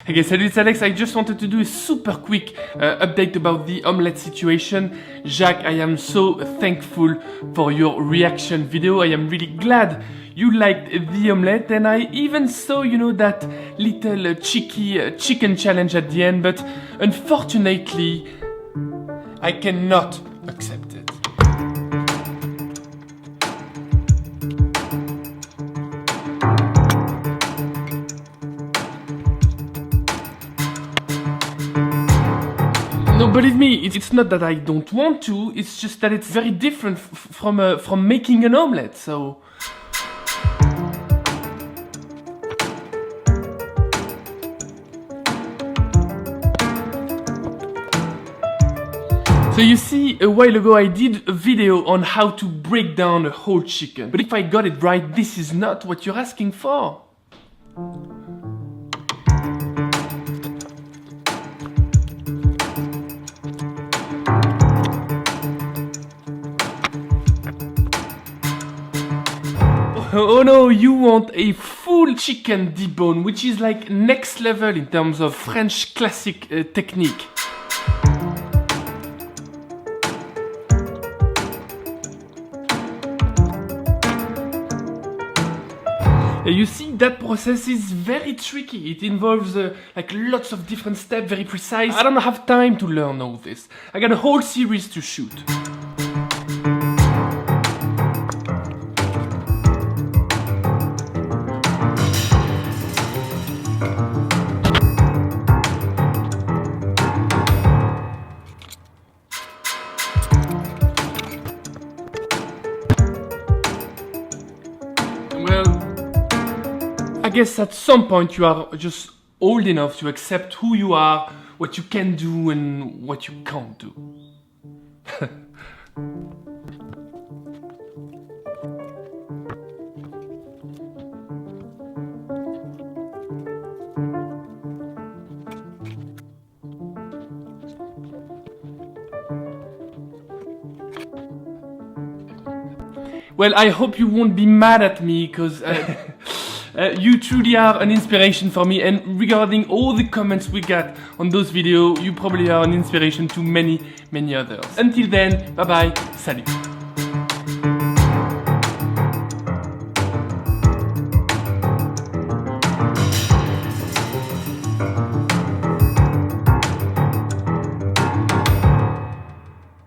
Okay, salut, it's Alex. I just wanted to do a super quick update about the omelette situation. Jacques, I am so thankful for your reaction video. I am really glad you liked the omelette, and I even saw, you know, that little cheeky chicken challenge at the end, but unfortunately, I cannot accept it. No, believe me, it's not that I don't want to, it's just that it's very different from making an omelette, so... So you see, a while ago I did a video on how to break down a whole chicken. But if I got it right, this is not what you're asking for. Oh no, you want a full chicken debone, which is like next level in terms of French classic technique. You see, that process is very tricky. It involves like lots of different steps, very precise. I don't have time to learn all this. I got a whole series to shoot. Well, I guess at some point you are just old enough to accept who you are, what you can do and what you can't do. Well, I hope you won't be mad at me, because you truly are an inspiration for me, and regarding all the comments we got on those videos, you probably are an inspiration to many, many others. Until then, bye bye, salut.